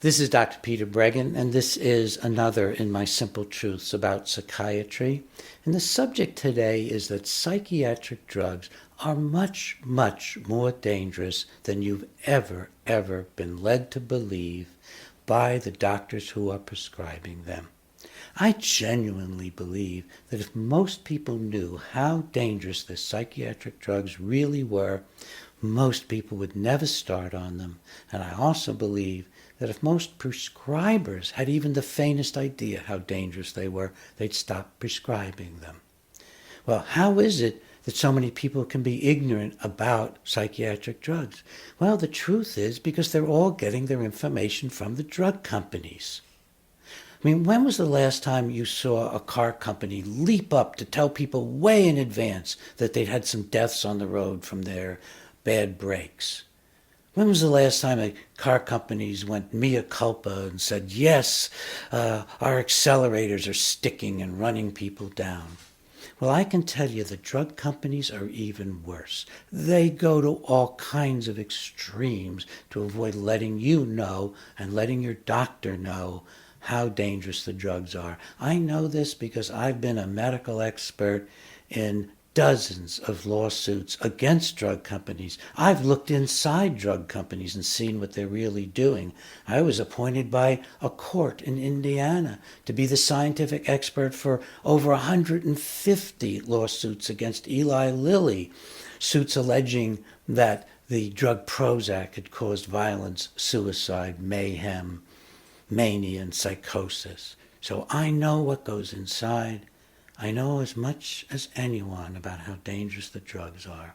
This is Dr. Peter Breggin, and this is another in my Simple Truths about psychiatry. And the subject today is that psychiatric drugs are much, much more dangerous than you've ever been led to believe by the doctors who are prescribing them. I genuinely believe that if most people knew how dangerous the psychiatric drugs really were, most people would never start on them. And I also believe that if most prescribers had even the faintest idea how dangerous they were, they'd stop prescribing them. Well, how is it that so many people can be ignorant about psychiatric drugs? Well, the truth is because they're all getting their information from the drug companies. I mean, when was the last time you saw a car company leap up to tell people way in advance that they'd had some deaths on the road from their bad brakes? When was the last time car companies went mea culpa and said, yes, our accelerators are sticking and running people down? Well, I can tell you the drug companies are even worse. They go to all kinds of extremes to avoid letting you know and letting your doctor know how dangerous the drugs are. I know this because I've been a medical expert in dozens of lawsuits against drug companies. I've looked inside drug companies and seen what they're really doing. I was appointed by a court in Indiana to be the scientific expert for over 150 lawsuits against Eli Lilly, suits alleging that the drug Prozac had caused violence, suicide, mayhem, mania, and psychosis. So I know what goes inside. I know as much as anyone about how dangerous the drugs are.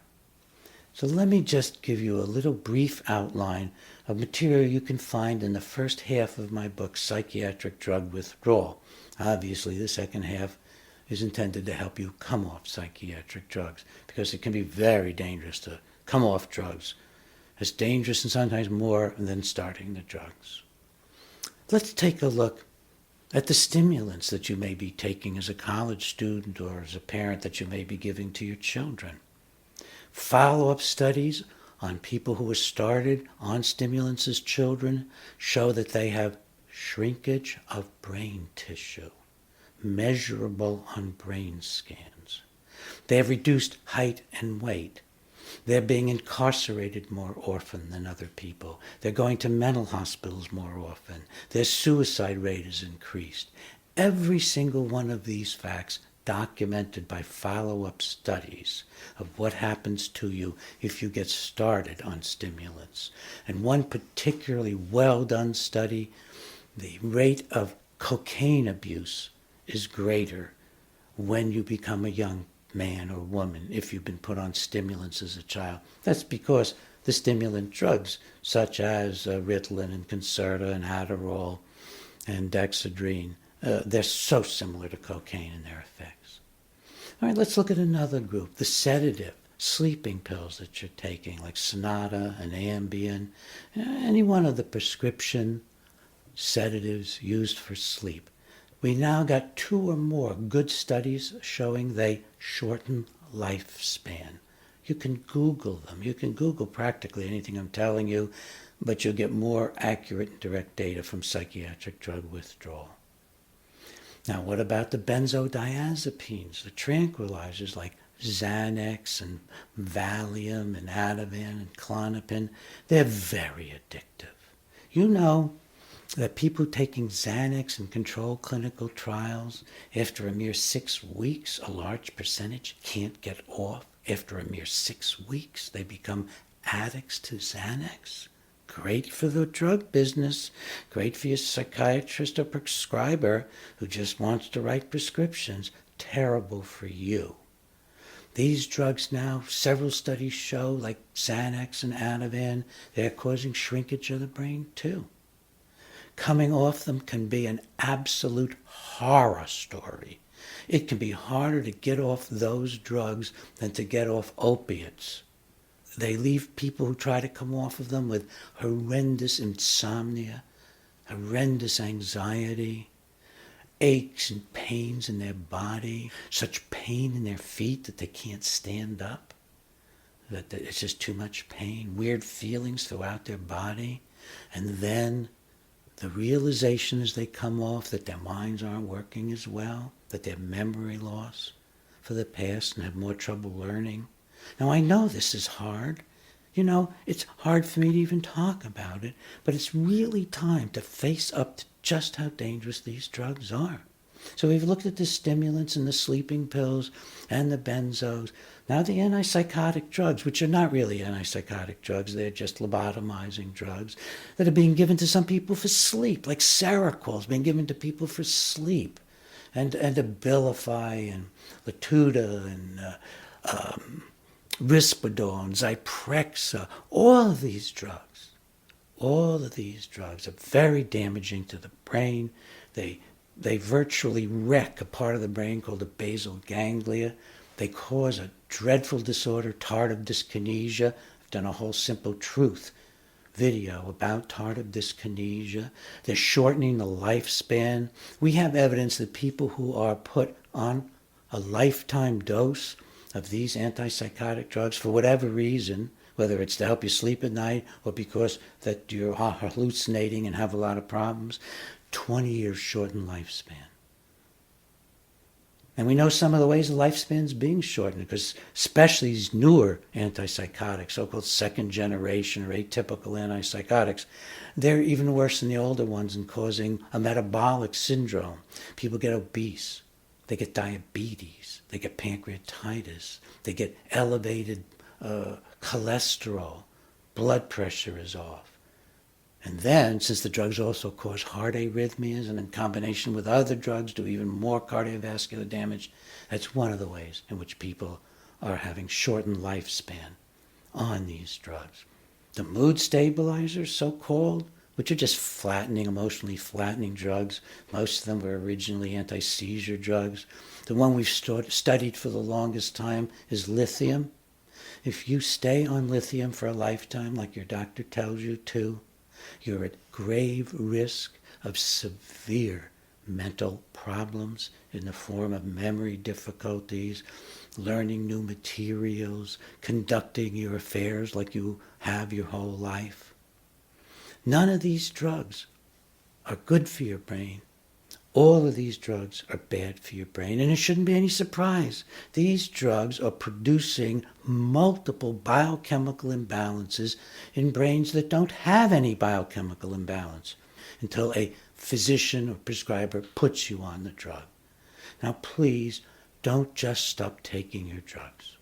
So let me just give you a little brief outline of material you can find in the first half of my book, Psychiatric Drug Withdrawal. Obviously, the second half is intended to help you come off psychiatric drugs, because it can be very dangerous to come off drugs. It's dangerous and sometimes more than starting the drugs. Let's take a look at the stimulants that you may be taking as a college student or as a parent that you may be giving to your children. Follow-up studies on people who were started on stimulants as children show that they have shrinkage of brain tissue, measurable on brain scans. They have reduced height and weight. They're being incarcerated more often than other people. They're going to mental hospitals more often. Their suicide rate is increased. Every single one of these facts documented by follow-up studies of what happens to you if you get started on stimulants. And one particularly well-done study, the rate of cocaine abuse is greater when you become a young man or woman if you've been put on stimulants as a child. That's because the stimulant drugs, such as Ritalin and Concerta and Adderall and Dexedrine, they're so similar to cocaine in their effects. All right, let's look at another group, the sedative, sleeping pills that you're taking, like Sonata and Ambien, any one of the prescription sedatives used for sleep. We now got 2 or more good studies showing they shorten lifespan. You can Google them. You can Google practically anything I'm telling you, but you'll get more accurate and direct data from psychiatric drug withdrawal. Now, what about the benzodiazepines, the tranquilizers like Xanax and Valium and Ativan and Klonopin? They're very addictive. You know that people taking Xanax in controlled clinical trials, after a mere 6 weeks, a large percentage can't get off. After a mere 6 weeks, they become addicts to Xanax. Great for the drug business, great for your psychiatrist or prescriber who just wants to write prescriptions. Terrible for you. These drugs now, several studies show, like Xanax and Ativan, they're causing shrinkage of the brain too. Coming off them can be an absolute horror story. It can be harder to get off those drugs than to get off opiates. They leave people who try to come off of them with horrendous insomnia, horrendous anxiety, aches and pains in their body, such pain in their feet that they can't stand up, that it's just too much pain, weird feelings throughout their body, and then the realization as they come off that their minds aren't working as well, that they have memory loss for the past and have more trouble learning. Now, I know this is hard. It's hard for me to even talk about it, but it's really time to face up to just how dangerous these drugs are. So we've looked at the stimulants and the sleeping pills and the benzos. Now the antipsychotic drugs, which are not really antipsychotic drugs, they're just lobotomizing drugs that are being given to some people for sleep, like Seroquel is being given to people for sleep, and Abilify and Latuda and Risperdal and Zyprexa. All of these drugs are very damaging to the brain. They virtually wreck a part of the brain called the basal ganglia. They cause a dreadful disorder, tardive dyskinesia. I've done a whole Simple Truth video about tardive dyskinesia. They're shortening the lifespan. We have evidence that people who are put on a lifetime dose of these antipsychotic drugs for whatever reason, whether it's to help you sleep at night or because that you're hallucinating and have a lot of problems, 20 years shortened lifespan. And we know some of the ways the lifespan's being shortened, because especially these newer antipsychotics, so-called second generation or atypical antipsychotics, they're even worse than the older ones in causing a metabolic syndrome. People get obese. They get diabetes. They get pancreatitis. They get elevated cholesterol. Blood pressure is off. And then, since the drugs also cause heart arrhythmias and in combination with other drugs do even more cardiovascular damage, that's one of the ways in which people are having shortened lifespan on these drugs. The mood stabilizers, so-called, which are just emotionally flattening drugs. Most of them were originally anti-seizure drugs. The one we've studied for the longest time is lithium. If you stay on lithium for a lifetime, like your doctor tells you to, you're at grave risk of severe mental problems in the form of memory difficulties, learning new materials, conducting your affairs like you have your whole life. None of these drugs are good for your brain. All of these drugs are bad for your brain, and it shouldn't be any surprise. These drugs are producing multiple biochemical imbalances in brains that don't have any biochemical imbalance until a physician or prescriber puts you on the drug. Now, please don't just stop taking your drugs,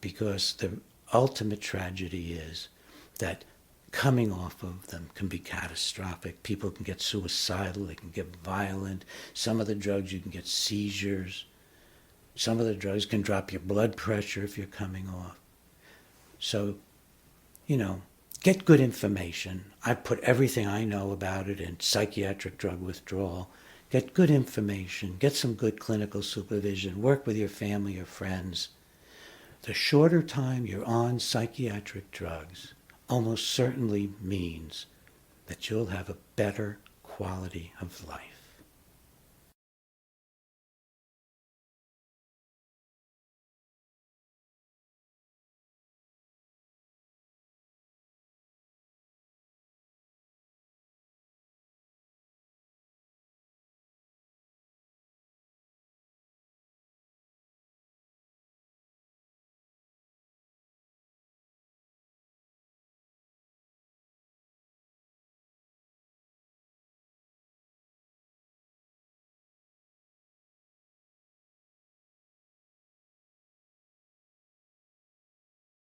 because the ultimate tragedy is that coming off of them can be catastrophic. People can get suicidal, they can get violent. Some of the drugs, you can get seizures. Some of the drugs can drop your blood pressure if you're coming off. So, get good information. I put everything I know about it in psychiatric drug withdrawal. Get good information, get some good clinical supervision, work with your family or friends. The shorter time you're on psychiatric drugs almost certainly means that you'll have a better quality of life.